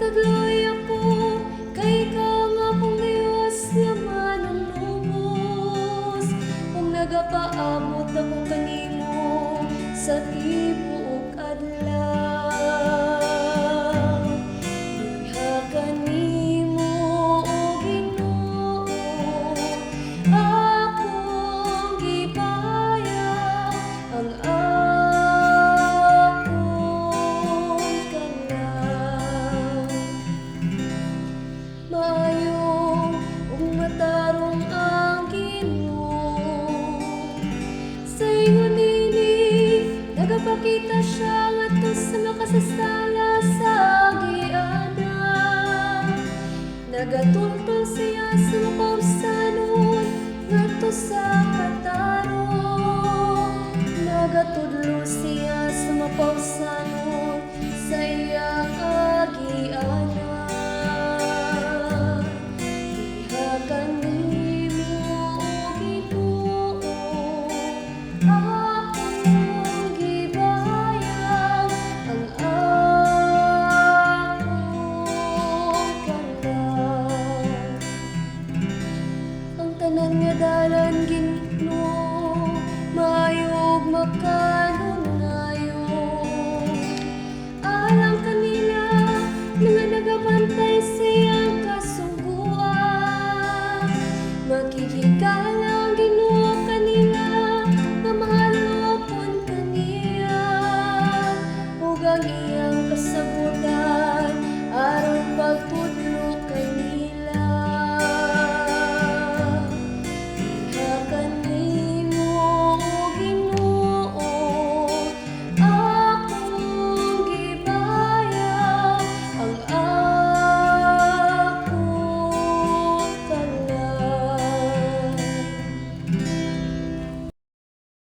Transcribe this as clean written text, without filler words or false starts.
Magtagloy ako kay ikaw nga kung Diyos nga manunubos. Kung nagapaabot ako kanimo sa tibuok adlaw, diha kanimo o Ginoo akong gipaya ang akong kalang. Maayo ug matarong ang Ginoo sa ingon ini, nagapakita siya ngadto sa makasasala sa agiana. Nagatultol siya sa mapausanon ngadto sa katarong. Nagatudlo siya sa mapausanon sa iyang agiana. Diha kanimo o Ginoo akong gibayang ang akong kalang. Ang tanan nga dalan Ginoo maayo ug makanunayo. Alang kanila mga nagabantay sa iyang kasungguan, makikikalat